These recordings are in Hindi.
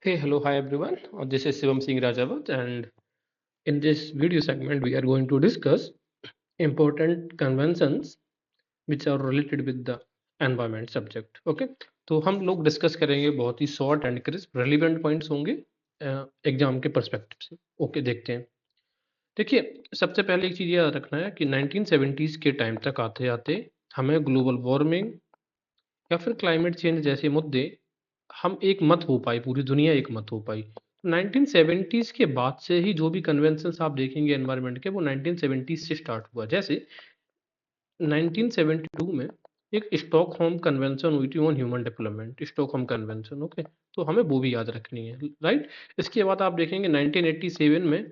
Hey, hello, hi everyone. This is Shivam Singh Rajawat, and in this video segment, we are going to discuss important conventions which are related with the environment subject. Okay, तो हम लोग डिस्कस करेंगे बहुत ही short and crisp relevant points होंगे एग्जाम के पर्सपेक्टिव से. ओके, देखते हैं. देखिए, सबसे पहले एक चीज़ याद रखना है कि 1970s के टाइम तक आते आते हमें ग्लोबल वार्मिंग या फिर क्लाइमेट चेंज जैसे मुद्दे हम एक मत हो पाए, पूरी दुनिया एक मत हो पाई. 1970s के बाद से ही जो भी कन्वेंशंस आप देखेंगे एनवायरनमेंट के, वो 1970s से स्टार्ट हुआ. जैसे 1972 में एक स्टॉकहोम कन्वेंशन हुई थी on human development, Stockholm convention. Okay, तो हमें वो भी याद रखनी है, राइट. इसके बाद आप देखेंगे 1987 में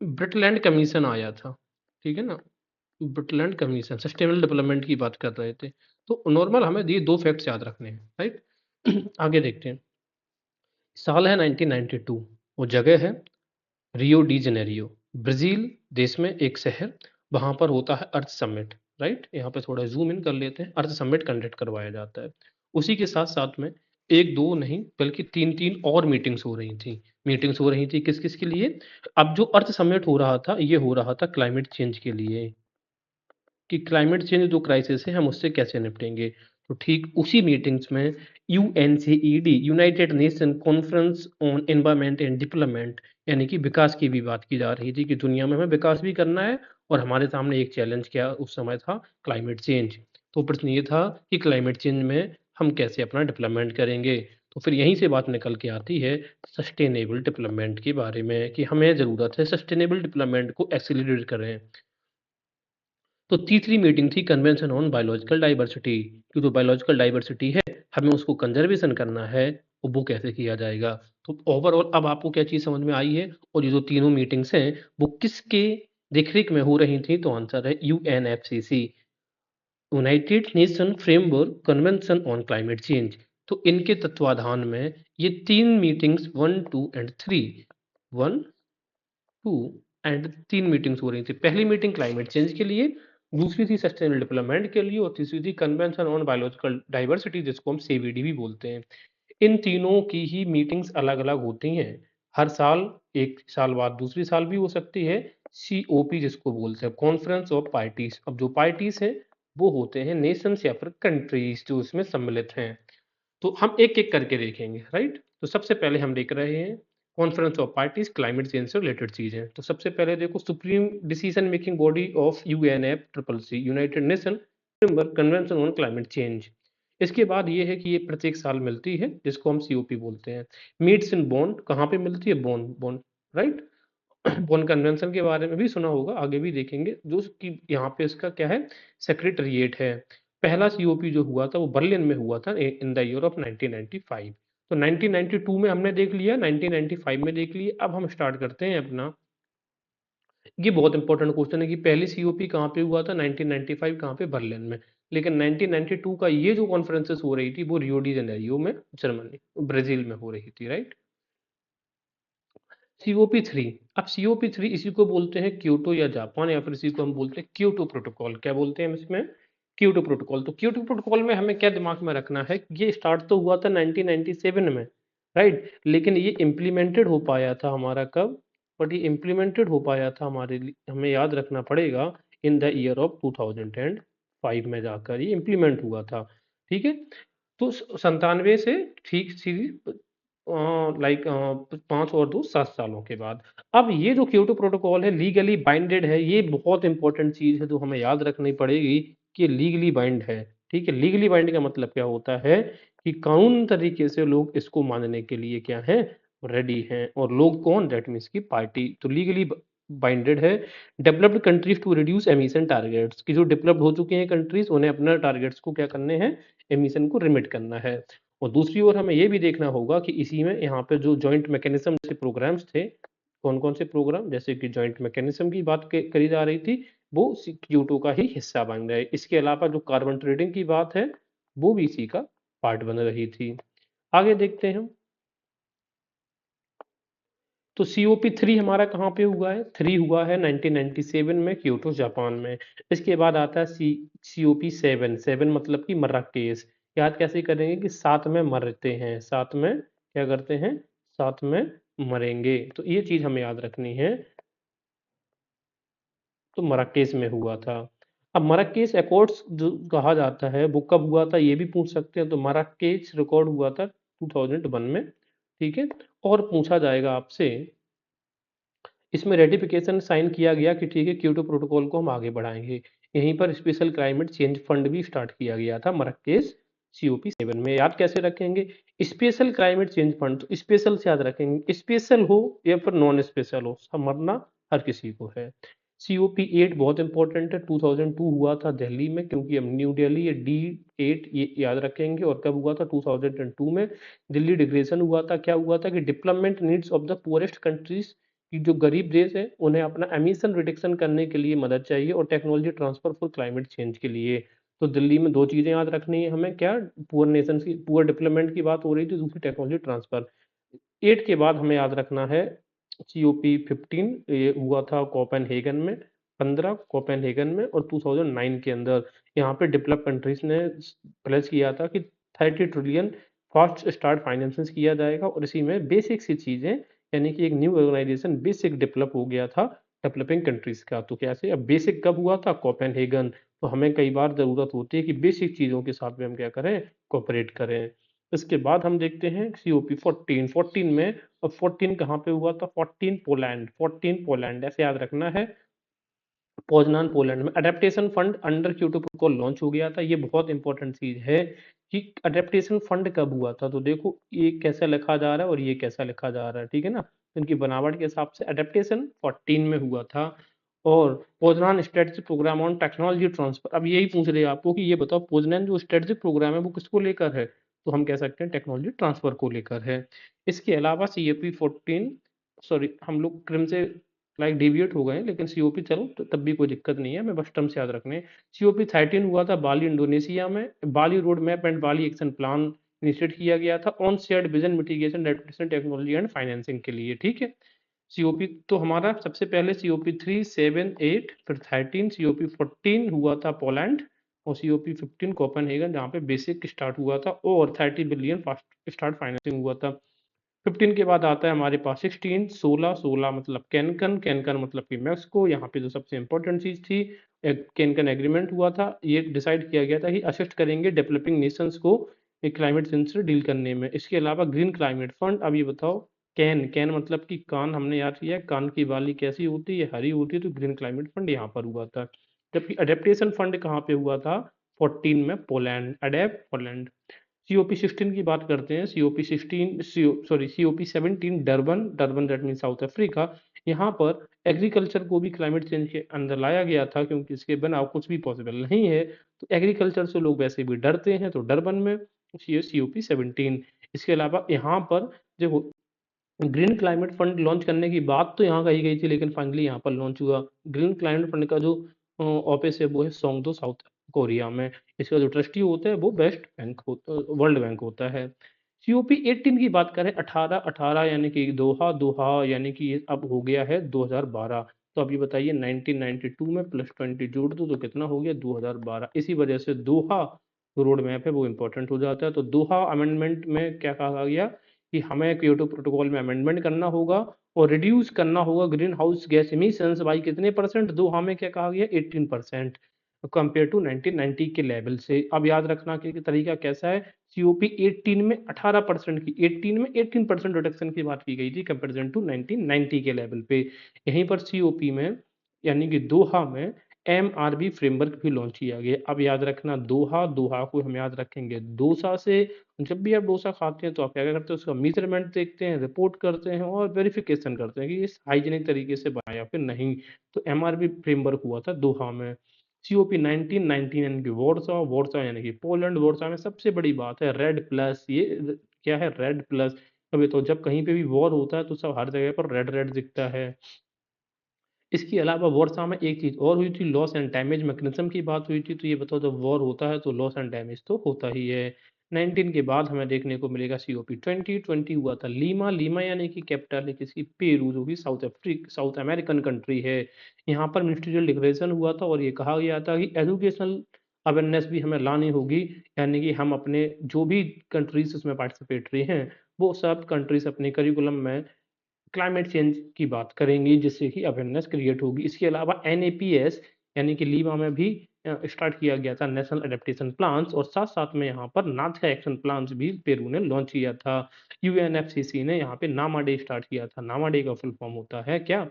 ब्रिटलैंड कमीशन आया था, ठीक है ना. ब्रिटलैंड कमीशन सस्टेनेबल डेवलपमेंट की बात कर रहे थे. तो नॉर्मल हमें ये दो फैक्ट्स याद रखने हैं, राइट. आगे देखते हैं. साल है 1992. वो जगह है रियो डी जेनेरियो, ब्राजील देश में एक शहर. वहां पर होता है अर्थ समिट, राइट. यहाँ पे थोड़ा जूम इन कर लेते हैं. अर्थ समिट कंडक्ट करवाया जाता है. उसी के साथ साथ में एक दो नहीं बल्कि तीन तीन और मीटिंग्स हो रही थी. मीटिंग्स हो रही थी किस किस के लिए? अब जो अर्थ समिट हो रहा था, ये हो रहा था क्लाइमेट चेंज के लिए, कि क्लाइमेट चेंज जो क्राइसिस है हम उससे कैसे निपटेंगे. तो ठीक उसी मीटिंग्स में UNCED, united nation conference on environment and development, यानी कि विकास की भी बात की जा रही थी कि दुनिया में हमें विकास भी करना है और हमारे सामने एक चैलेंज क्या उस समय था, क्लाइमेट चेंज. तो प्रश्न ये था कि क्लाइमेट चेंज में हम कैसे अपना डेवलपमेंट करेंगे. तो फिर यहीं से बात निकल के आती है सस्टेनेबल डेवलपमेंट के बारे में, कि हमें ज़रूरत है सस्टेनेबल डेवलपमेंट को एक्सेलरेट करें. तो तीसरी मीटिंग थी कन्वेंशन ऑन बायोलॉजिकल डाइवर्सिटी, कि जो बायोलॉजिकल डाइवर्सिटी है हमें उसको कंजर्वेशन करना है, और वो कैसे किया जाएगा. तो ओवरऑल अब आपको क्या चीज़ समझ में आई है, और ये जो तीनों मीटिंग्स हैं वो किसके देखरेख में हो रही थी. तो आंसर है UNFCCC, United nation framework convention on climate change. तो इनके तत्वाधान में ये तीन मीटिंग्स 1 2 मीटिंग्स हो रही थी. पहली मीटिंग क्लाइमेट चेंज के लिए, दूसरी थी सस्टेनेबल डेवलपमेंट के लिए, और तीसरी थी कन्वेंशन ऑन बायोलॉजिकल डाइवर्सिटी, जिसको हम सीबीडी भी बोलते हैं. इन तीनों की ही मीटिंग्स अलग अलग होती हैं हर साल. एक साल बाद दूसरी साल भी हो सकती है. सीओपी जिसको बोलते हैं, कॉन्फ्रेंस ऑफ पार्टीज. अब जो पार्टीज हैं वो होते हैं नेशंस या फिर कंट्रीज जो इसमें सम्मिलित हैं. तो हम एक एक करके देखेंगे, राइट. तो सबसे पहले हम देख रहे हैं conference of parties, climate change से रिलेटेड चीजें. तो सबसे पहले देखो, supreme decision making body of UNF triple C, united nation convention on climate change. इसके बाद ये है कि ये प्रत्येक साल मिलती है, जिसको हम सीओपी बोलते हैं. मीट्स इन बॉन, कहाँ पे मिलती है? बॉन, बॉन, राइट. बॉन कन्वेंशन के बारे में भी सुना होगा, आगे भी देखेंगे. जो कि यहाँ पे इसका क्या है, सेक्रेटरिएट है. पहला सीओपी जो हुआ था वो बर्लिन में हुआ था इन द ईयर ऑफ 1995. तो 1992 में हमने देख लिया, 1995 में देख लिया. अब हम स्टार्ट करते हैं अपना. ये बहुत इंपॉर्टेंट क्वेश्चन है कि पहली सीओपी कहाँ पे हुआ था, 1995 कहाँ पे, बर्लिन में. लेकिन 1992 का ये जो कॉन्फ्रेंसेस हो रही थी वो रियो डी जेनेरियो में, जर्मनी, ब्राजील में हो रही थी, राइट. सीओपी 3. अब सीओपी 3 इसी को बोलते हैं क्योटो या जापान, या फिर इसी को हम बोलते हैं क्योटो प्रोटोकॉल. क्या बोलते हैं हम इसमें? Kyoto protocol. तो क्योटो प्रोटोकॉल में हमें क्या दिमाग में रखना है, ये स्टार्ट तो हुआ था 1997 में, राइट. लेकिन ये इम्प्लीमेंटेड हो पाया था हमारा कब? बट ये इम्प्लीमेंटेड हो पाया था हमारे लिए, हमें याद रखना पड़ेगा, इन द ईयर ऑफ 2005 में जाकर ये इम्प्लीमेंट हुआ था, ठीक है. तो 97 से ठीक सी लाइक 5 और 2 7 सालों के बाद. अब ये जो क्योटो प्रोटोकॉल है लीगली बाइंडेड है. ये बहुत इंपॉर्टेंट चीज है जो हमें याद रखनी पड़ेगी, कि लीगली बाइंड है, ठीक है. लीगली बाइंड का मतलब क्या होता है, कि कानून तरीके से लोग इसको मानने के लिए क्या है, रेडी हैं. और लोग कौन? दैट मीन्स की पार्टी. तो लीगली बाइंडेड है. Developed countries to reduce emission targets, की जो डेवलप्ड हो चुके हैं कंट्रीज, उन्हें अपना टारगेट्स को क्या करने हैं, एमिशन को रिमिट करना है. और दूसरी ओर हमें ये भी देखना होगा कि इसी में यहाँ पे जो जॉइंट मैकेनिज्म जैसे प्रोग्राम्स थे, कौन कौन से प्रोग्राम, जैसे कि जॉइंट मैकेनिज्म की बात करी जा रही थी, वो क्योटो का ही हिस्सा बन गए. इसके अलावा जो कार्बन ट्रेडिंग की बात है वो भी इसी का पार्ट बन रही थी. आगे देखते हैं हम. तो COP3 हमारा कहाँ पे हुआ है? 3 हुआ है 1997 में क्योटो जापान में. इसके बाद आता है COP7. 7 मतलब कि मर्राकेश. याद कैसे करेंगे कि साथ में मरते हैं, साथ में क्या करते हैं, साथ में मरेंगे। तो ये चीज़ हमें याद रखनी है। तो मराकेश में हुआ था। अब मराकेश एकॉर्ड्स जो कहा जाता है वो कब हुआ था ये भी पूछ सकते हैं। तो मराकेश रिकॉर्ड हुआ था 2001 में, ठीक है। और पूछा जाएगा आपसे, इसमें रेटिफिकेशन साइन किया गया कि ठीक है क्योटो प्रोटोकॉल को हम आगे बढ़ाएंगे। यहीं पर स्पेशल क्लाइमेट चेंज फंड भी स्टार्ट किया गया था मराकेश COP7 में। याद कैसे रखेंगे, स्पेशल क्लाइमेट चेंज फंड, तो स्पेशल से याद रखेंगे, स्पेशल हो या फिर नॉन स्पेशल हो, समझना हर किसी को है। COP8 बहुत इंपॉर्टेंट है, 2002 हुआ था दिल्ली में, क्योंकि हम न्यू दिल्ली, ये D8 ये याद रखेंगे। और कब हुआ था, 2002 में दिल्ली डिक्लेरेशन हुआ था। क्या हुआ था कि development needs of the poorest countries, कि जो गरीब देश है उन्हें अपना एमिशन रिडक्शन करने के लिए मदद चाहिए और technology transfer for climate change के लिए। तो दिल्ली में दो चीजें याद रखनी है हमें, क्या, पुअर नेशन की, पुअर डेवलपमेंट की बात हो रही थी, दूसरी टेक्नोलॉजी ट्रांसफर। 8 के बाद हमें याद रखना है COP15, ये हुआ था कोपेनहेगन में, 15 कोपेनहेगन में, और 2009 के अंदर यहाँ पे डेवलप कंट्रीज ने प्लेस किया था कि 30 ट्रिलियन फास्ट स्टार्ट फाइनेंस किया जाएगा। और इसी में बेसिक सी चीजें, यानी कि एक न्यू ऑर्गेनाइजेशन बेसिक डेवलप हो गया था डेवलपिंग कंट्रीज का। तो कैसे, अब बेसिक कब हुआ था, कोपेनहेगन। तो हमें कई बार जरूरत होती है कि बेसिक चीजों के साथ में हम क्या करें, कोऑपरेट करें। इसके बाद हम देखते हैं COP14। 14 में, अब 14 कहाँ पे हुआ था, 14 पोलैंड, 14 पोलैंड ऐसे याद रखना है। पोजनान पोलैंड में adaptation fund under Kyoto protocol launch हो गया था। ये बहुत इंपॉर्टेंट चीज है कि अडेप्टेशन फंड कब हुआ था। तो देखो ये कैसा लिखा जा रहा है और ये कैसा लिखा जा रहा है, ठीक है ना। इनकी बनावट के हिसाब से अडेप्टेशन 14 में हुआ था। और Poznan strategic programme on technology transfer, अब यही पूछ रहे हैं आपको कि ये बताओ पोजनान जो स्ट्रेटेजिक प्रोग्राम है वो किसको लेकर है। तो हम कह सकते हैं टेक्नोलॉजी ट्रांसफर को लेकर है। इसके अलावा COP14, सॉरी हम लोग क्रम से लाइक डेविएट हो गए, लेकिन COP चलो तो तब भी कोई दिक्कत नहीं है, हमें बस टर्म से याद रखने। COP13 हुआ था बाली इंडोनेशिया में। Bali road map and Bali action plan initiate किया गया था on shared vision mitigation adaptation technology and financing के लिए, ठीक है। COP तो हमारा सबसे पहले COP3, 7, 8, फिर 13, COP14 हुआ था पोलैंड, और COP15 कोपेनहेगन जहाँ पे बेसिक स्टार्ट हुआ था और 30 बिलियन फास्ट स्टार्ट फाइनेंसिंग हुआ था। 15 के बाद आता है हमारे पास 16, 16 मतलब कैनकन, कैनकन मतलब कि मैक्सिको। यहाँ पे जो सबसे इंपॉर्टेंट चीज थी, एक कैनकन एग्रीमेंट हुआ था। ये डिसाइड किया गया था कि असिस्ट करेंगे डेवलपिंग नेशंस को एक क्लाइमेट चेंज से डील करने में। इसके अलावा ग्रीन क्लाइमेट फंड, अब ये बताओ, कैन, कैन मतलब कि कान, हमने याद किया कान की बाली कैसी होती है, हरी होती है। तो ग्रीन क्लाइमेट फंड यहाँ पर हुआ था। जबकि अडेप्टेशन फंड कहाँ पे हुआ था, 14 में पोलैंड, अडेप्ट पोलैंड। COP16 की बात करते हैं। COP17 Durban, Durban that mean south Africa. यहाँ पर एग्रीकल्चर को भी क्लाइमेट चेंज के अंदर लाया गया था, क्योंकि इसके बिना कुछ भी पॉसिबल नहीं है। तो एग्रीकल्चर से लोग वैसे भी डरते हैं, तो डरबन में COP17। इसके अलावा यहाँ पर देखो, ग्रीन क्लाइमेट फंड लॉन्च करने की बात तो यहाँ कही गई थी, लेकिन फाइनली यहाँ पर लॉन्च हुआ। ग्रीन क्लाइमेट फंड का जो ऑफिस है वो है सोंगदो, साउथ कोरिया में। इसका जो ट्रस्टी होता है वो बेस्ट बैंक होता, वर्ल्ड बैंक होता है। COP18 की बात करें, 18, 18 यानी कि दोहा, दोहा यानी कि ये अब हो गया है 2012। तो अब ये बताइए 1992 में +20 जोड़ दो तो कितना हो गया, 2012। इसी वजह से दोहा रोड मैप है वो इंपॉर्टेंट हो जाता है। तो दोहा अमेंडमेंट में क्या कहा गया कि हमें क्योटो प्रोटोकॉल में अमेंडमेंट करना होगा और रिड्यूस करना होगा green house gas emissions by कितने परसेंट, दो हमें क्या कहा गया, 18% कंपेयर टू 1990 के लेवल से। अब याद रखना कि तरीका कैसा है, COP18 में 18% की, 18 में 18% रिडक्शन की बात की गई थी कंपेरिजन टू 1990 के लेवल पे। यहीं पर COP में, यानी कि दोहा में, MRV फ्रेमवर्क भी लॉन्च किया गया। अब याद रखना दोहा, दोहा को हम याद रखेंगे डोसा से। जब भी आप डोसा खाते हैं तो आप क्या करते हैं, उसका मेजरमेंट देखते हैं, रिपोर्ट करते हैं और वेरिफिकेशन करते हैं कि इस हाइजीनिक तरीके से बना या फिर नहीं। तो MRV फ्रेमवर्क हुआ था दोहा में। COP19 यानी कि वॉर्सा, वॉर्सा यानी कि पोलैंड, वॉर्सा में सबसे बड़ी बात है रेड प्लस। ये क्या है, रेड प्लस। अभी तो जब कहीं पे भी वॉर होता है तो सब हर जगह पर रेड रेड दिखता है। इसके अलावा वॉर्सा में एक चीज और हुई थी, लॉस एंड डैमेज मैकेनिज्म की बात हुई थी। तो ये बताओ, जब वॉर होता है तो लॉस एंड डैमेज तो होता ही है। 19 के बाद हमें देखने को मिलेगा COP20 हुआ था लीमा, लीमा यानी कि कैपिटल है किसी, पेरू, जो कि साउथ अमेरिकन कंट्री है। यहाँ पर मिनिस्ट्रियल डिक्लेरेशन हुआ था और ये कहा गया था कि एजुकेशनल अवेयरनेस भी हमें लानी होगी, यानी कि हम अपने जो भी कंट्रीज़ इसमें पार्टिसिपेटरी हैं, वो सब कंट्रीज़ अपने करिकुलम में क्लाइमेट चेंज की बात करेंगी, जिससे कि अवेयरनेस क्रिएट होगी। इसके अलावा एनएपीएस यानी कि लीमा में भी स्टार्ट किया गया था नेशनल एडेप्टेशन प्लान्स, और साथ-साथ में यहाँ पर नाज़का एक्शन प्लान्स भी पेरू ने लॉन्च किया था। यूएनएफसीसी ने यहाँ पे नामा डे स्टार्ट किया था। नामा डे का फुल फॉर्म होता है क्या?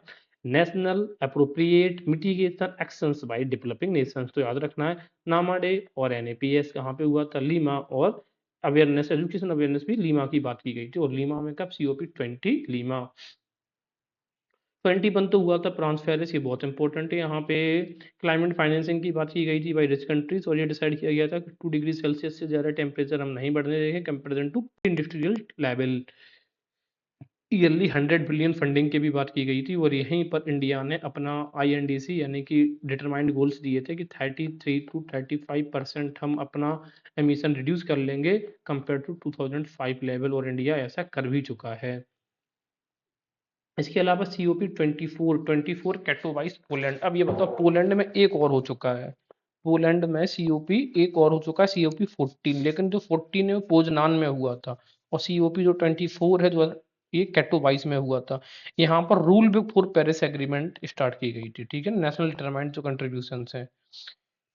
National appropriate mitigation actions by developing Nations. तो याद रखना है, नामा डे और एनएपीएस कहाँ पे हुआ था? लीमा। और अवेयरनेस, एजुकेशन अवेयरनेस भी लीमा की बात की गई थी, और लीमा में कब? COP 20 Lima. 21 तो हुआ था फ्रांस पेरिस, ये बहुत इंपॉर्टेंट है। यहाँ पे क्लाइमेट फाइनेंसिंग की बात की गई थी बाई रिच कंट्रीज, और ये डिसाइड किया गया था कि 2 डिग्री सेल्सियस से ज़्यादा टेम्परेचर हम नहीं बढ़ने देंगे comparison to industrial level. Yearly 100 billion funding की भी बात की गई थी, और यहीं पर इंडिया ने अपना आईएनडीसी यानी कि डिटरमाइंड गोल्स दिए थे कि 33 टू 35% हम अपना एमिशन रिड्यूस कर लेंगे कंपेयर टू 2005 लेवल, और इंडिया ऐसा कर भी चुका है। इसके अलावा सीओपी 24 कैटोवाइस पोलैंड। अब ये बताओ, पोलैंड में एक और हो चुका है, पोलैंड में सीओपी एक और हो चुका है, सीओपी 14। लेकिन जो 14 है वो पोजनान में हुआ था, और सीओपी जो 24 है जो ये कैटोवाइस में हुआ था। यहाँ पर rule book for Paris agreement start की गई थी, ठीक है, नेशनल डिटरमाइंड जो कंट्रीब्यूशन है।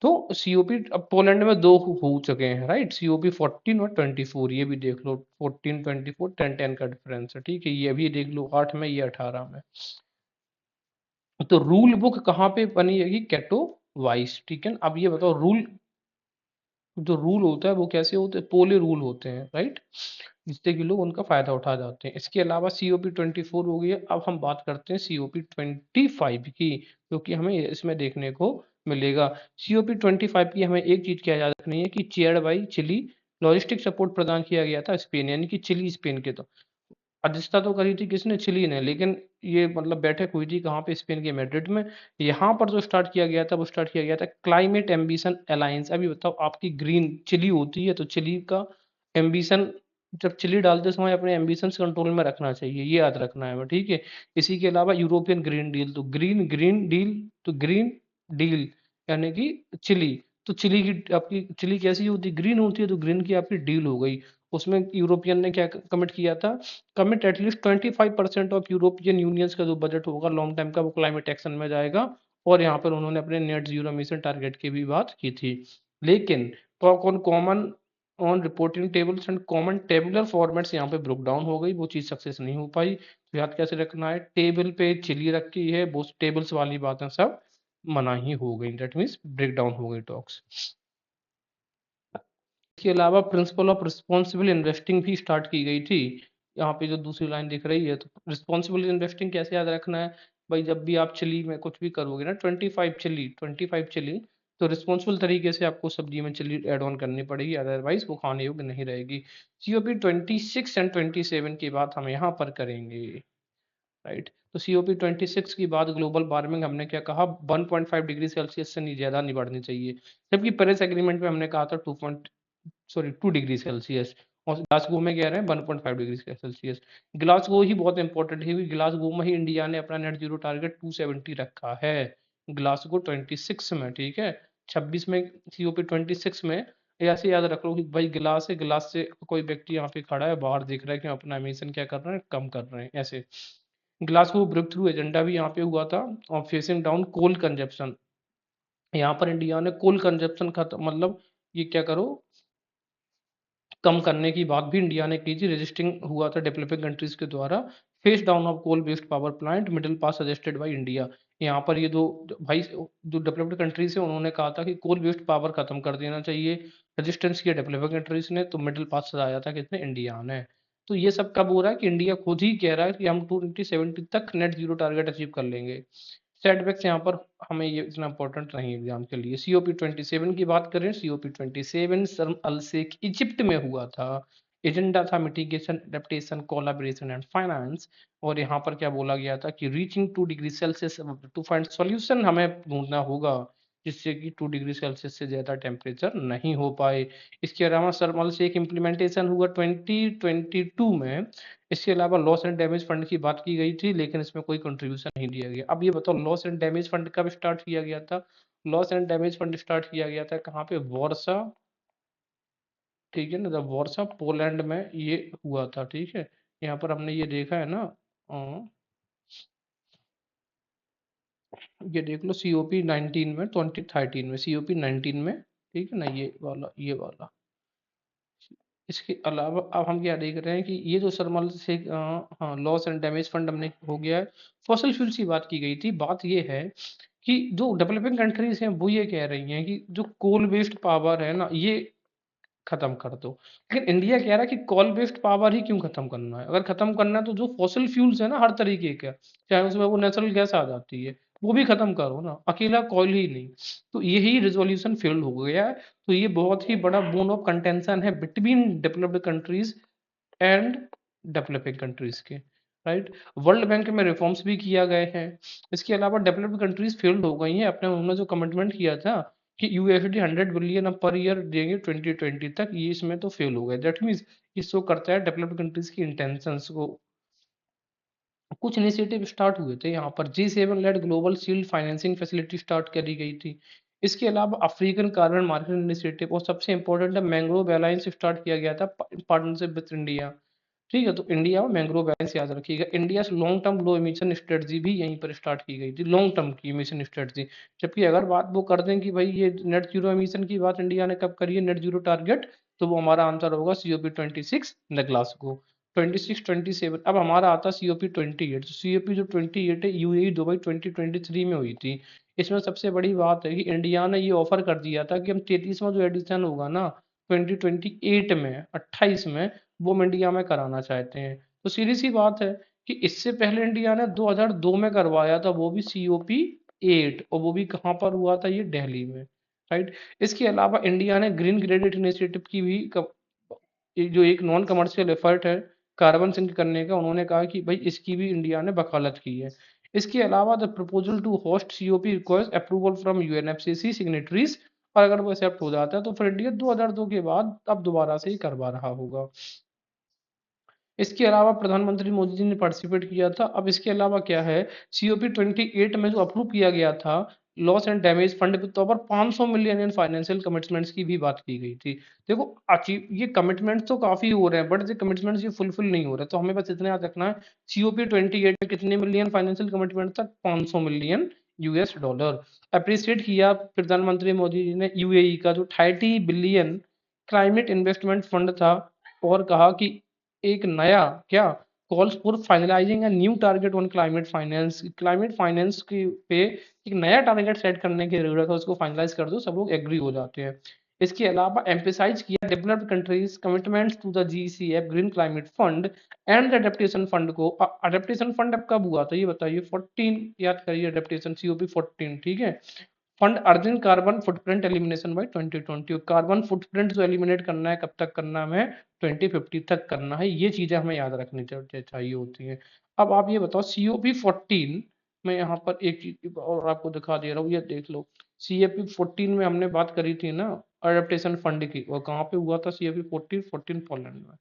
तो सीओपी अब पोलैंड में दो हो चुके हैं, राइट, सीओपी 14 और 24, ये भी देख लो, 14 24 10 10 का डिफरेंस है, ठीक है, ये भी देख लो, 8 में, ये 18 में। तो रूल बुक कहाँ पे बनी है? कैटो वाइस, ठीक है। अब ये बताओ, रूल जो रूल होता है वो कैसे होते हैं? पोले रूल होते हैं, राइट, जिससे कि लोग उनका फायदा उठा जाते हैं। इसके अलावा सीओपी 24 हो गई है। अब हम बात करते हैं सीओपी 25 की, क्योंकि हमें इसमें देखने को मिलेगा। सीओपी 25 की हमें एक चीज क्या याद रखनी है कि chaired by Chile, logistic support प्रदान किया गया था स्पेन, यानी कि चिली स्पेन के। तो अध्यक्षता तो करी थी किसने? चिली ने, लेकिन ये मतलब बैठक हुई थी कहाँ पे? स्पेन के मैड्रिड में। यहाँ पर जो स्टार्ट किया गया था वो स्टार्ट किया गया था क्लाइमेट एम्बिशन अलायंस। अभी बताओ, आपकी ग्रीन चिली होती है तो चिली का एम्बिशन, जब चिली डालते समय अपने एम्बिशन कंट्रोल में रखना चाहिए, ये याद रखना है, ठीक है। इसी के अलावा यूरोपियन ग्रीन डील, तो ग्रीन ग्रीन डील, तो ग्रीन डील यानी कि चिली। तो चिली की आपकी चिली कैसी होती है? ग्रीन होती है, तो ग्रीन की आपकी डील हो गई। उसमें यूरोपियन ने क्या कमिट किया था? Commit at least 25% of European unions का जो बजट होगा लॉन्ग टाइम का, वो क्लाइमेट एक्शन में जाएगा। और यहाँ पर उन्होंने अपने नेट जीरो एमिशन टारगेट की भी बात की थी। लेकिन common on reporting tables and common tabular formats यहाँ पे ब्रोक डाउन हो गई, वो चीज़ सक्सेस नहीं हो पाई। तो याद कैसे रखना है? टेबल पे चिली रखी है, वो टेबल्स वाली बातें सब मना ही हो गई, दैट मीन्स ब्रेक डाउन हो गई टॉक्स। इसके अलावा प्रिंसिपल ऑफ रिस्पॉन्सिबल इन्वेस्टिंग भी स्टार्ट की गई थी। यहाँ पे जो दूसरी लाइन दिख रही है, तो रिस्पॉन्सिबल इन्वेस्टिंग कैसे याद रखना है भाई? जब भी आप चिली में कुछ भी करोगे ना, 25 चिली, तो रिस्पॉन्सिबल तरीके से आपको सब्जी में चिली ऐड ऑन करनी पड़ेगी, अदरवाइज वो खाने योग्य नहीं रहेगी। सीओपी 26 एंड 27 की बात हम यहाँ पर करेंगे, राइट। तो सीओपी 26 की बात, ग्लोबल वार्मिंग हमने क्या कहा? 1.5 डिग्री सेल्सियस से ज़्यादा नहीं बढ़नी चाहिए, जबकि पेरिस एग्रीमेंट में हमने कहा था 2 डिग्री सेल्सियस, और ग्लासगो में कह रहे हैं 1.5 डिग्री सेल्सियस। ग्लासगो ही बहुत इंपॉर्टेंट है, क्योंकि ग्लासगो में ही इंडिया ने अपना नेट जीरो टारगेट 270 रखा है, ग्लासगो 26 में, ठीक है। 26 में, सीओपी 26 में। ऐसे याद रख लो कि भाई गिलास है, गिलास से कोई व्यक्ति यहाँ पे खड़ा है, बाहर देख रहा है कि हम अपना एमिशन क्या कर रहे हैं? कम कर रहे हैं, ऐसे। ग्लासगो ब्रेक थ्रू एजेंडा भी यहाँ पे हुआ था, और फेसिंग डाउन कोल कंजप्शन। यहाँ पर इंडिया ने कोल कंजप्शन खत्म, मतलब ये क्या करो, कम करने की बात भी इंडिया ने की थी, रजिस्टिंग हुआ था डेवलपिंग कंट्रीज के द्वारा। Phase down of coal based power plant, middle pass suggested by India. यहाँ पर ये दो भाई जो डेवलप्ड कंट्रीज है, उन्होंने कहा था कि कोल बेस्ड पावर खत्म कर देना चाहिए, रजिस्टेंस किया डेवलपिंग कंट्रीज ने, तो मिडिल पास सजाया था किसने? इंडिया ने। तो ये सब कब हो रहा है कि इंडिया खुद ही कह रहा है कि हम 2070 तक नेट जीरो टारगेट अचीव कर लेंगे। सेटबैक्स यहाँ पर हमें ये इतना इंपॉर्टेंट नहीं एग्जाम के लिए। सीओपी 27 की बात करें, सीओपी 27 शर्म अल शेख इजिप्ट में हुआ था। एजेंडा था mitigation, adaptation, collaboration and finance. और यहाँ पर क्या बोला गया था कि reaching 2 degree Celsius to find solution हमें ढूंढना होगा, जिससे कि 2 डिग्री सेल्सियस से ज़्यादा टेम्परेचर नहीं हो पाए। इसके अलावा शर्म से एक इम्प्लीमेंटेशन हुआ 2022 में। इसके अलावा लॉस एंड डैमेज फंड की बात की गई थी, लेकिन इसमें कोई कंट्रीब्यूशन नहीं दिया गया। अब ये बताओ, लॉस एंड डैमेज फंड कब स्टार्ट किया गया था? Loss and damage fund start किया गया था कहाँ पे, वॉर्सा, ठीक है ना, जब वॉर्सा पोलैंड में ये हुआ था, ठीक है। यहाँ पर हमने ये देखा है ना, ये देख लो सीओपी 19 में, 2013 में, सीओपी 19 में, ठीक है ना, ये वाला। इसके अलावा अब हम क्या देख रहे हैं कि ये जो सरमल से हाँ, लॉस एंड डैमेज फंड हमने हो गया है। फॉसिल फ्यूल्स की बात की गई थी। बात ये है कि जो डेवलपिंग कंट्रीज हैं वो ये कह रही हैं कि जो कोल बेस्ड पावर है ना, ये खत्म कर दो। लेकिन इंडिया कह रहा है कि कॉल बेस्ड पावर ही क्यों खत्म करना है, अगर खत्म करना है तो जो फॉसिल फ्यूल्स है ना हर तरीके का, चाहे उसमें वो नेचुरल गैस आ जाती है, वो भी खत्म करो ना, अकेला कॉल ही नहीं। तो यही रिजोल्यूशन फेल हो गया है। तो ये बहुत ही बड़ा बोन ऑफ कंटेंशन है between developed countries and developing countries के, राइट। वर्ल्ड बैंक में रिफॉर्म्स भी किया गए हैं। इसके अलावा डेवलप्ड कंट्रीज फेल्ड हो गई हैं अपने, उन्होंने जो कमिटमेंट किया था कि यूएसडी 100 बिलियन अब पर ईयर देंगे 2020 तक, ये इसमें तो फेल हो गए। दैट मीन्स ये शो करता है डेवलप्ड कंट्रीज की इंटेंशंस को। कुछ इनिशिएटिव स्टार्ट हुए थे यहाँ पर, G7 led global shield financing facility start करी गई थी। इसके अलावा अफ्रीकन कार्बन मार्केट इनिशिएटिव, और सबसे इंपॉर्टेंट है मैंग्रोव अलायंस स्टार्ट किया गया था पार्टनरशिप विद इंडिया, ठीक है। तो इंडिया और मैंग्रोव बैलेंस याद रखिएगा। इंडिया लॉन्ग टर्म लो एमिशन स्ट्रेटजी भी यहीं पर स्टार्ट की गई थी, लॉन्ग टर्म की एमिशन स्ट्रेटजी। जबकि अगर बात वो कर दें कि भाई ये नेट जीरो एमिशन की बात इंडिया ने कब करी है, नेट जीरो टारगेट, तो वो हमारा आंसर होगा COP26 ग्लासगो 26-27। अब हमारा आता COP28। तो COP जो 28 है UAE दुबई 2023 में हुई थी। इसमें सबसे बड़ी बात है कि इंडिया ने ये ऑफर कर दिया था कि हम 33वां जो एडिशन होगा ना 2028 में, 28 में, वो हम इंडिया में कराना चाहते हैं। तो सीधी सी बात है कि इससे पहले इंडिया ने 2002 में करवाया था, वो भी COP8, और वो भी कहाँ पर हुआ था, ये दिल्ली में, राइट। इसके अलावा इंडिया ने ग्रीन क्रेडिट इनिशिएटिव की भी ये जो एक नॉन कमर्शियल एफर्ट है कार्बन सिंक करने का, उन्होंने कहा कि भाई इसकी भी इंडिया ने वकालत की है। इसके अलावा the proposal to host COP requires approval from UNFCCC signatories, और अगर वो एक्सेप्ट हो जाता है तो फिर इंडिया 2002 के बाद अब दोबारा से ही करवा रहा होगा। इसके अलावा प्रधानमंत्री मोदी जी ने पार्टिसिपेट किया था। अब इसके अलावा क्या है, COP28 में जो अप्रूव किया गया था लॉस एंड डैमेज फंड के तौर पर 500 मिलियन इन फाइनेंशियल कमिटमेंट्स की भी बात की गई थी। देखो अचीव ये कमिटमेंट्स तो काफी हो रहे हैं, बट ये कमिटमेंट्स ये फुलफिल नहीं हो रहे, तो हमें बस इतना याद रखना है COP28 में कितने मिलियन फाइनेंशियल कमिटमेंट तक, 500 मिलियन US डॉलर। अप्रिशिएट किया प्रधानमंत्री मोदी जी ने UAE का जो 30 बिलियन क्लाइमेट इन्वेस्टमेंट फंड था, और कहा कि एक नया क्या, calls for finalising a new target on climate finance की पे एक नया टारगेट सेट करने की जरूरत है, उसको फाइनलाइज कर दो, सब लोग एग्री हो जाते हैं। इसके अलावा एम्फेसाइज किया developed countries commitments to the GCF green climate fund and the adaptation fund को। अडेप्टेशन फंड अब कब हुआ था ये बताइए, 14 याद करिए, अडेप्टेशन COP14, ठीक है। Fund urging carbon footprint elimination by 2020, carbon footprint जो एलिमिनेट करना है कब तक करना है हमें, 2050 तक करना है। ये चीजें हमें याद रखनी चाहिए होती हैं। अब आप ये बताओ COP14 में, यहाँ पर एक चीज और आपको दिखा दे रहा हूँ, ये देख लो। COP14 में हमने बात करी थी ना अडेप्टेशन फंड की, और कहाँ पे हुआ था COP14 पोलैंड में।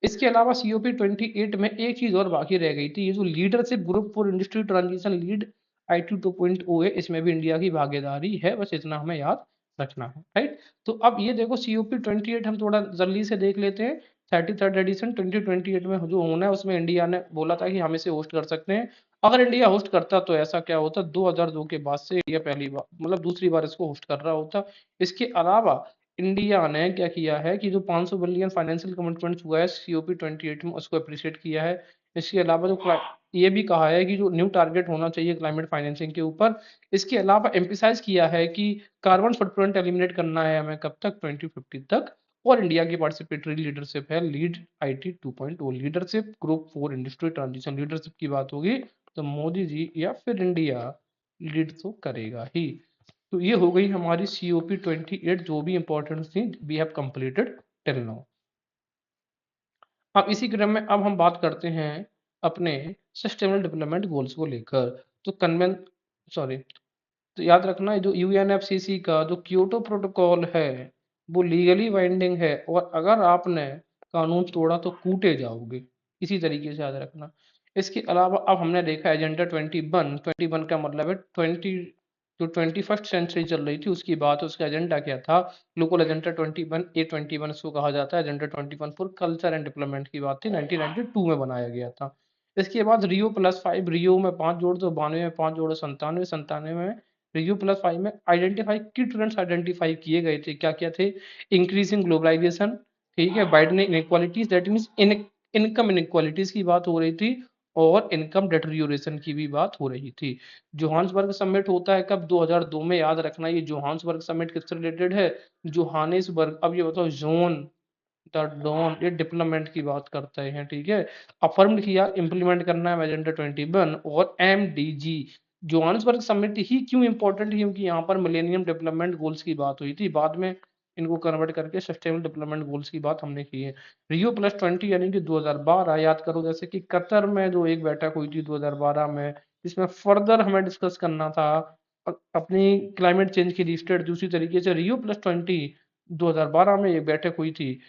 इसके अलावा COP28 में एक चीज और बाकी रह गई थी, ये जो leadership group for industry transition lead IT 2.0 है, इसमें भी इंडिया की भागीदारी है, बस इतना हमें याद रखना है, राइट। तो अब ये देखो COP28 हम थोड़ा जल्दी से देख लेते हैं। 33rd एडिशन 2028 में जो होना है, उसमें इंडिया ने बोला था कि हम इसे होस्ट कर सकते हैं। अगर इंडिया होस्ट करता तो ऐसा क्या होता, 2002 के बाद से इंडिया पहली बार, मतलब दूसरी बार इसको होस्ट कर रहा होता। इसके अलावा इंडिया ने क्या किया है कि जो 500 बिलियन फाइनेंशियल कमिटमेंट्स हुआ है COP28 में, उसको अप्रिशिएट किया है। इसके अलावा जो ये भी कहा है कि जो न्यू टारगेट होना चाहिए क्लाइमेट फाइनेंसिंग के ऊपर। इसके अलावा एम्फिसाइज किया है कि कार्बन फुटप्रिंट एलिमिनेट करना है हमें कब तक, 2050 तक। और इंडिया की पार्टिसिपेटरी लीडरशिप है lead IT 2.0 leadership group for industry transition. Leadership की बात होगी तो मोदी जी या फिर इंडिया लीड तो करेगा ही। तो ये हो गई हमारी COP28, जो भी इंपॉर्टेंट थी we have completed till now. अब इसी क्रम में अब हम बात करते हैं अपने सस्टेनेबल डेवलपमेंट गोल्स को लेकर। तो कन्वें सॉरी तो याद रखना जो UNFCCC का जो क्योटो प्रोटोकॉल है वो लीगली बाइंडिंग है, और अगर आपने कानून तोड़ा तो कूटे जाओगे, इसी तरीके से याद रखना। इसके अलावा अब हमने देखा एजेंडा 21 का मतलब है जो 21st सेंचुरी चल रही थी उसकी बात, उसका एजेंडा क्या था? ग्लोबल एजेंडा 21 उसको कहा जाता है। Agenda 21 for culture and development की बात थी, 1992 में बनाया गया था। इसके बाद रियो प्लस 5, रियो में 5 जोड़ दो, 92 में 5 जोड़ो 97, 97 में रियो प्लस 5 में आइडेंटिफाई की ट्रेंड्स आइडेंटिफाई किए गए थे। क्या क्या थे? इंक्रीजिंग ग्लोबलाइजेशन, ठीक है, widening inequalities, that means income inequalities की बात हो रही थी, और इनकम डेटरियोरेशन की भी बात हो रही थी। जोहान्सबर्ग समिट होता है कब? 2002 में, याद रखना। ये जोहान्सबर्ग समिट किससे रिलेटेड है? जोहानिसबर्ग। अब ये बताओ, जोन द डॉन, ये डेवलपमेंट की बात करते हैं, ठीक है। अफर्म किया इम्प्लीमेंट करना है एजेंडा 21 और एमडीजी। जोहान्सबर्ग समिट ही क्यों इंपॉर्टेंट है? क्योंकि यहाँ पर मिलेनियम डेवलपमेंट गोल्स की बात हुई थी, बाद में इनको कन्वर्ट करके सस्टेनेबल डेवलपमेंट गोल्स की बात हमने की है। रियो प्लस 20 यानी कि 2012, याद करो, जैसे कि कतर में जो एक बैठक हुई थी 2012 में, जिसमें फर्दर हमें डिस्कस करना था अपनी क्लाइमेट चेंज की रिस्टेट। दूसरी तरीके से रियो प्लस 20 2012 में एक बैठक हुई थी,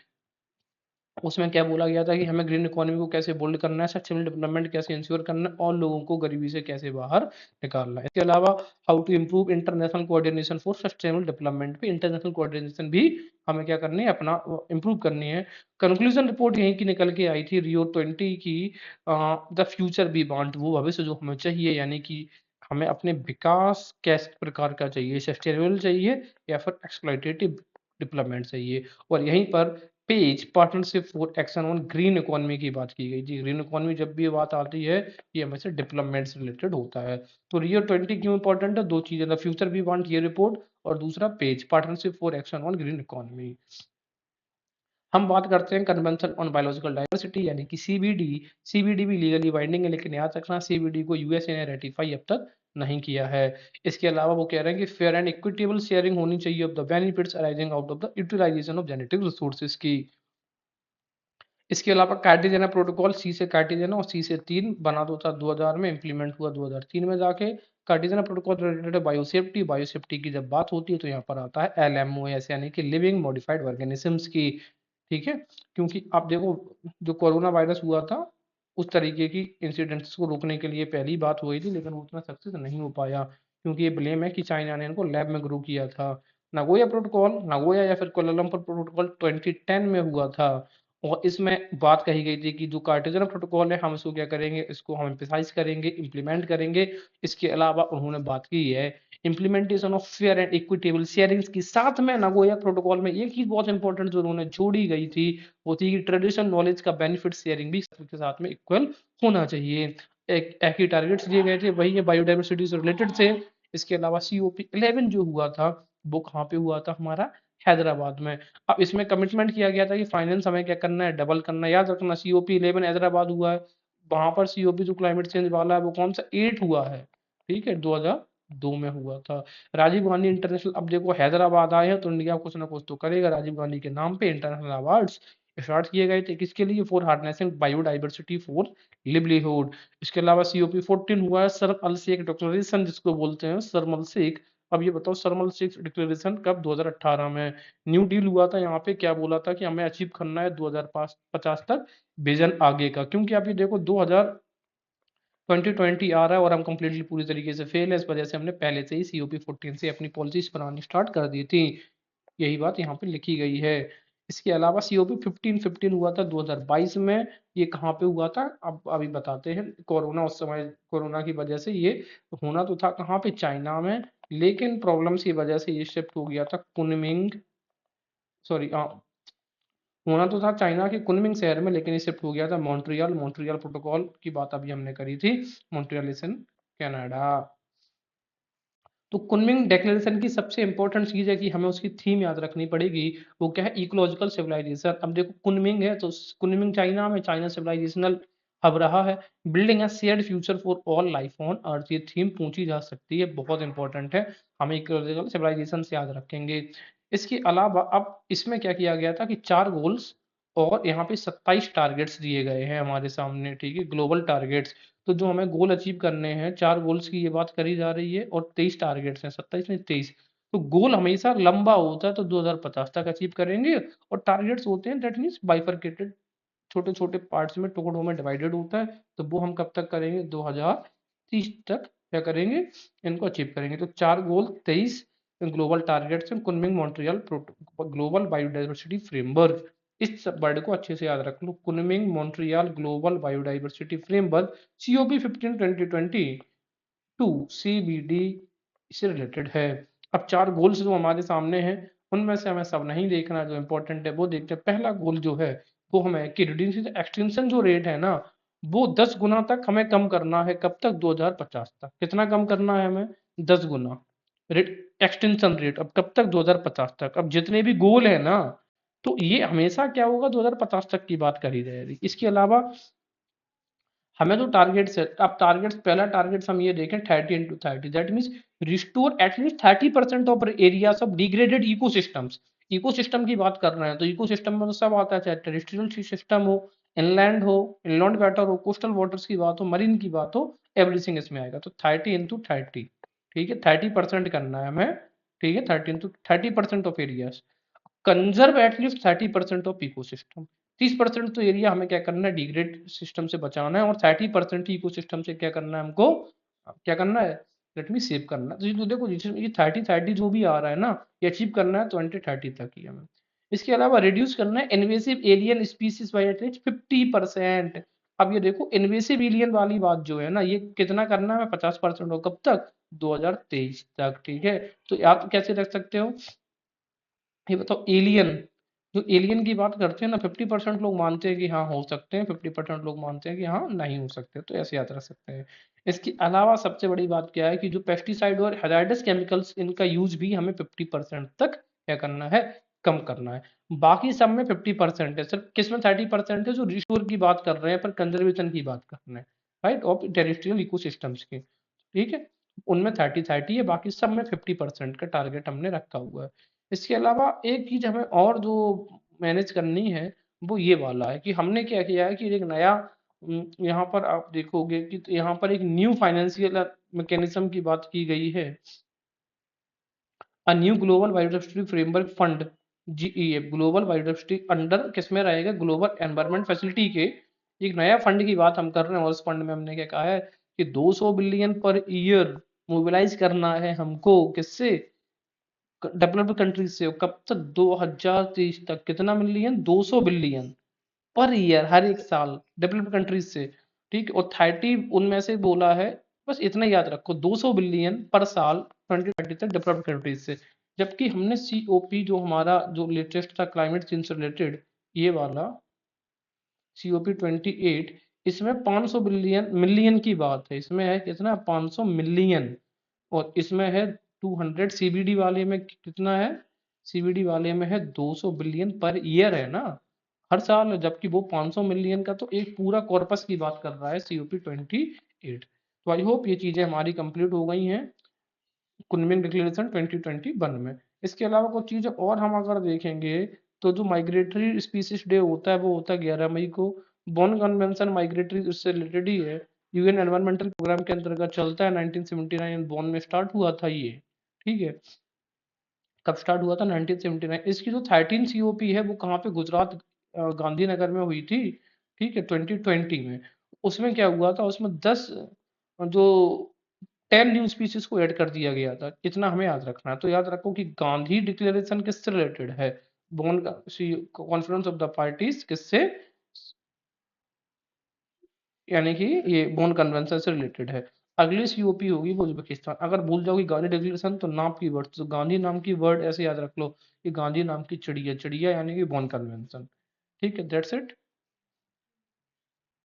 उसमें क्या बोला गया था कि हमें ग्रीन इकोनॉमी को कैसे बोल्ड करना है, सस्टेनेबल डेवलपमेंट कैसे इंश्योर करना है, और लोगों को गरीबी से कैसे बाहर निकालना है। इसके अलावा how to improve international coordination for sustainable development पे इंटरनेशनल कोऑर्डिनेशन भी हमें क्या करनी है, अपना इम्प्रूव करनी है। कंक्लूजन रिपोर्ट यहीं की निकल के आई थी रियो 20 की, द फ्यूचर वी वांट, वो भविष्य जो हमें चाहिए, यानी कि हमें अपने विकास किस प्रकार का चाहिए, सस्टेनेबल चाहिए या फिर एक्सप्लॉइटेटिव डेवलपमेंट चाहिए। और यहीं पर page partnership for action on green economy की बात की गई थी। ग्रीन इकोनॉमी जब भी बात आती है, ये हमेशा डेवलपमेंट से रिलेटेड होता है। तो रियो 20 क्यों इंपॉर्टेंट है? दो चीजें, द फ्यूचर वी वांट ये रिपोर्ट, और दूसरा page partnership for action on green economy. हम बात करते हैं कन्वेंशन ऑन बायोलॉजिकल डाइवर्सिटी यानी कि सीबीडी। सीबीडी भी लीगली बाइंडिंग है, लेकिन याद रखना सीबीडी को यूएसए ने रेटिफाई अब तक नहीं किया है। इसके अलावा वो कह रहे हैं कि फेयर एंड इक्विटेबल शेयरिंग होनी चाहिए of the benefits arising out of the utilisation of genetic resources की। इसके अलावा कार्टिजेना प्रोटोकॉल, सी से कार्टिजेना और सी से 3 बना दो था 2000 में, इंप्लीमेंट हुआ 2003 में जाके। कार्टिजेना प्रोटोकॉल रिलेटेड बायोसेफ्टी, बायोसेफ्टी की जब बात होती है तो यहाँ पर आता है एलएमओएस यानी कि लिविंग मॉडिफाइड ऑर्गेनिजम्स की, ठीक है। क्योंकि आप देखो, जो कोरोना वायरस हुआ था, उस तरीके की इंसिडेंट्स को रोकने के लिए पहली बात हुई थी, लेकिन उतना सक्सेस नहीं हो पाया, क्योंकि ये ब्लेम है कि चाइना ने इनको लैब में ग्रो किया था। नागोया प्रोटोकॉल, नागोया या फिर कोलालमपुर प्रोटोकॉल 2010 में हुआ था, और इसमें बात कही गई थी कि जो कार्टेजन प्रोटोकॉल है, हम इसको क्या करेंगे, इसको हम एम्फसाइज करेंगे, इंप्लीमेंट करेंगे। इसके अलावा उन्होंने बात की है implementation of fair and equitable sharings की। साथ में नगोया प्रोटोकॉल में एक चीज बहुत इंपॉर्टेंट जो उन्होंने जोड़ी गई थी, वो थी कि ट्रेडिशनल नॉलेज का बेनिफिट शेयरिंग भी सबके साथ में इक्वल होना चाहिए। एक ही टारगेट्स दिए गए थे, वही है बायोडाइवर्सिटी से रिलेटेड थे। इसके अलावा सीओपी 11 जो हुआ था, वो कहाँ पे हुआ था? हमारा हैदराबाद में। अब इसमें कमिटमेंट किया गया था कि फाइनेंस हमें क्या करना है, डबल करना है। याद रखना सीओपी 11 हैदराबाद हुआ है, वहां पर सीओपी जो क्लाइमेट चेंज वाला है वो कौन सा 8 हुआ है, ठीक है, 2002 में हुआ था। राजीव गांधी इंटरनेशनल, अब देखो हैदराबाद आए हैं तो इंडिया कुछ ना कुछ तो करेगा, राजीव गांधी के नाम पे इंटरनेशनल अवार्ड्स स्टार्ट किए गए थे, किसके लिए? For harnessing biodiversity for livelihood. इसके अलावा सीओपी 14 हुआ है सर्म अल शेख डिक्लेरेशन, जिसको बोलते हैं सर्म अल शेख। अब ये बताओ, सर्मल शेख डिक्लेरेशन कब? 2018 में। न्यू डील हुआ था, यहाँ पे क्या बोला था कि हमें अचीव करना है 2050 तक विजन आगे का, क्योंकि आप ये देखो 2020 आ रहा है और हम कंप्लीटली पूरी तरीके से फेल है। इस वजह से हमने पहले से ही सीओपी 14 से अपनी पॉलिसीज बनानी स्टार्ट कर दी थी, यही बात यहाँ पे लिखी गई है। इसके अलावा सीओपी 15 हुआ था 2022 में। ये कहाँ पे हुआ था? अब अभी बताते हैं। कोरोना, उस समय कोरोना की वजह से ये होना तो था कहाँ पे? चाइना में, लेकिन प्रॉब्लम्स की वजह से ये शिफ्ट हो गया था कुनमिंग, सॉरी, होना तो था चाइना के कुनमिंग शहर में, लेकिन ये शिफ्ट हो गया था मॉन्ट्रियल। मॉन्ट्रियल प्रोटोकॉल की बात अभी हमने करी थी, मॉन्ट्रियल इज इन कनाडा। तो कुनमिंग डिक्लेरेशन की सबसे इंपॉर्टेंट चीज है कि हमें उसकी थीम याद रखनी पड़ेगी। वो क्या है? Ecological civilisation. अब देखो कुनमिंग है तो कुनमिंग चाइना में, चाइना सिविलाइजेशनल हब रहा है। Building a shared future for all life on earth, ये थीम पूछी जा सकती है, बहुत इंपॉर्टेंट है, हमें इकोलॉजिकल सिविलाइजेशन से याद रखेंगे। इसके अलावा अब इसमें क्या किया गया था कि 4 गोल्स और यहाँ पे 27 टारगेट्स दिए गए हैं हमारे सामने, ठीक है, ग्लोबल टारगेट्स। तो जो हमें गोल अचीव करने हैं, 4 गोल्स की ये बात करी जा रही है, और 23 टारगेट्स हैं, 27 नहीं 23। तो गोल हमेशा लंबा होता है, तो 2050 तक अचीव करेंगे। और टारगेट्स होते हैं, दैट मीन्स बाइफरकेटेड, छोटे छोटे पार्ट्स में, टुकड़ों में डिवाइडेड होता है, तो वो हम कब तक करेंगे? 2030 तक क्या करेंगे, इनको अचीव करेंगे। तो 4 गोल, 23 ग्लोबल टारगेट्स हैं, Kunming Montreal global biodiversity framework. इस वर्ड को अच्छे से याद रख लो, Kunming Montreal global biodiversity framework, COP 15 2022 CBD से रिलेटेड है। अब 4 गोल्स जो हमारे सामने हैं, उनमें से हमें सब नहीं देखना, जो इंपॉर्टेंट है वो देखते हैं। पहला गोल जो है वो हमें कि रिड्यूस एक्सटेंशन जो रेट है ना, वो 10 गुना तक हमें कम करना है। कब तक? 2050 तक। कितना कम करना है हमें? 10 गुना रेट, एक्सटेंशन रेट। अब कब तक? 2050 तक। अब जितने भी गोल है ना, तो ये हमेशा क्या होगा, 2050 तक की बात करी जाएगी। इसके अलावा हमें जो टारगेट्स है, अब टारगेट्स, पहला टारगेट्स हम ये देखें 30 × 30, that means restore at least 30% of areas of degraded ecosystems. Ecosystem की बात कर रहे हैं तो इकोसिस्टम में तो सब आता है, चाहे टेरेस्ट्रियल सिस्टम हो, इनलैंड हो, इनलैंड वाटर हो, कोस्टल वाटर्स की बात हो, मरीन की बात हो, एवरीथिंग इसमें आएगा। तो 30 × 30, ठीक है, 30% करना है हमें, ठीक है, 30% of areas, conserve at least 30% of ecosystem. 30% तो एरिया हमें क्या करना है, डिग्रेड सिस्टम से बचाना है, और 30% इको सिस्टम से क्या करना है हमको, क्या करना है, लेट मी सेव करना है। तो ये तो देखो, ये 30 जो भी आ रहा है ना, ये अचीव करना है 2030 तक ही हमें। इसके अलावा रिड्यूस करना है invasive alien species bye at least 50%। अब ये देखो, इन्वेसिव एलियन वाली बात जो है ना, ये कितना करना है, 50% हो। कब तक? 2023 तक, ठीक है। तो आप कैसे रख सकते हो, ये बताओ, एलियन, जो एलियन की बात करते हैं ना, 50% लोग मानते हैं कि हाँ हो सकते हैं, 50% लोग मानते हैं कि हाँ नहीं हो सकते, तो ऐसे याद रख सकते हैं। इसके अलावा सबसे बड़ी बात क्या है कि जो पेस्टिसाइड और हेजार्डस केमिकल्स, इनका यूज भी हमें 50% तक क्या करना है, कम करना है। बाकी सब में 50% है, सिर्फ किसमें 30% है, जो रिस्टोर की बात कर रहे हैं, पर कंजर्वेशन की बात कर रहे हैं, राइट, ऑफ टेरेस्ट्रियल इकोसिस्टम्स की, ठीक है, उनमें 30 है, बाकी सब में 50% का टारगेट हमने रखा हुआ है। इसके अलावा एक चीज हमें और जो मैनेज करनी है, वो ये वाला है कि हमने क्या किया है कि एक नया, यहाँ पर आप देखोगे कि यहाँ पर एक न्यू फाइनेंशियल मैकेनिज्म की बात की गई है, a new global biodiversity framework fund, GEF, global biodiversity under किसमें रहेगा, ग्लोबल एनवायरनमेंट फैसिलिटी के। एक नया फंड की बात हम कर रहे हैं, और उस फंड में हमने क्या कहा है कि 200 बिलियन पर ईयर मोबिलाइज करना है हमको, किससे, डेवलप्ड कंट्रीज से। कब तक? 2023 तक। कितना बिलियन? 200 बिलियन पर ईयर, हर एक साल, डेवलप्ड कंट्रीज से, ठीक। और 30 उनमें से बोला है, बस इतना याद रखो, 200 बिलियन पर साल 2030 तक डेवलप्ड कंट्रीज से। जबकि हमने COP जो हमारा जो लेटेस्ट था क्लाइमेट चेंज से रिलेटेड, ये वाला COP 28, इसमें 500 बिलियन मिलियन की बात है, इसमें है कितना, 500 मिलियन। और इसमें है 200, CBD वाले में कितना है, CBD वाले में है 200 बिलियन पर ईयर है ना, हर साल। जबकि वो 500 मिलियन का तो एक पूरा कॉर्पस की बात कर रहा है, COP 28। तो आई होप ये चीजें हमारी कंप्लीट हो गई हैं कुनमिंग डिक्लेरेशन 2021 में। इसके अलावा कुछ चीजें और हम अगर देखेंगे, तो जो माइग्रेटरी स्पीसीज डे होता है, वो होता है 11 मई को। बॉन कन्वेंशन माइग्रेटरी उससे रिलेटेड ही है, UN एनवायरमेंटल प्रोग्राम के अंतर्गत चलता है, 1979 बॉन में स्टार्ट हुआ था ये, ठीक है। कब स्टार्ट हुआ था? 1979। इसकी जो 13 COP है, वो कहाँ पे, गुजरात, गांधीनगर में हुई थी, ठीक है, 2020 में। उसमें क्या हुआ था, उसमें 10 जो 10 न्यू स्पीसीज को ऐड कर दिया गया था, इतना हमें याद रखना है। तो याद रखो कि गांधी डिक्लेरेशन किससे रिलेटेड है, bone conference of the parties किससे, यानी कि ये बोन कन्वेंशन से रिलेटेड है। अगली COP होगी वो उज्बेकिस्तान। अगर भूल जाओगी गांधी डिक्लेरेशन, तो नाम की वर्ड, तो गांधी नाम की वर्ड ऐसे याद रख लो कि गांधी नाम की चिड़िया, चिड़िया यानी कि बोन कन्वेंशन, ठीक है, दैट्स इट।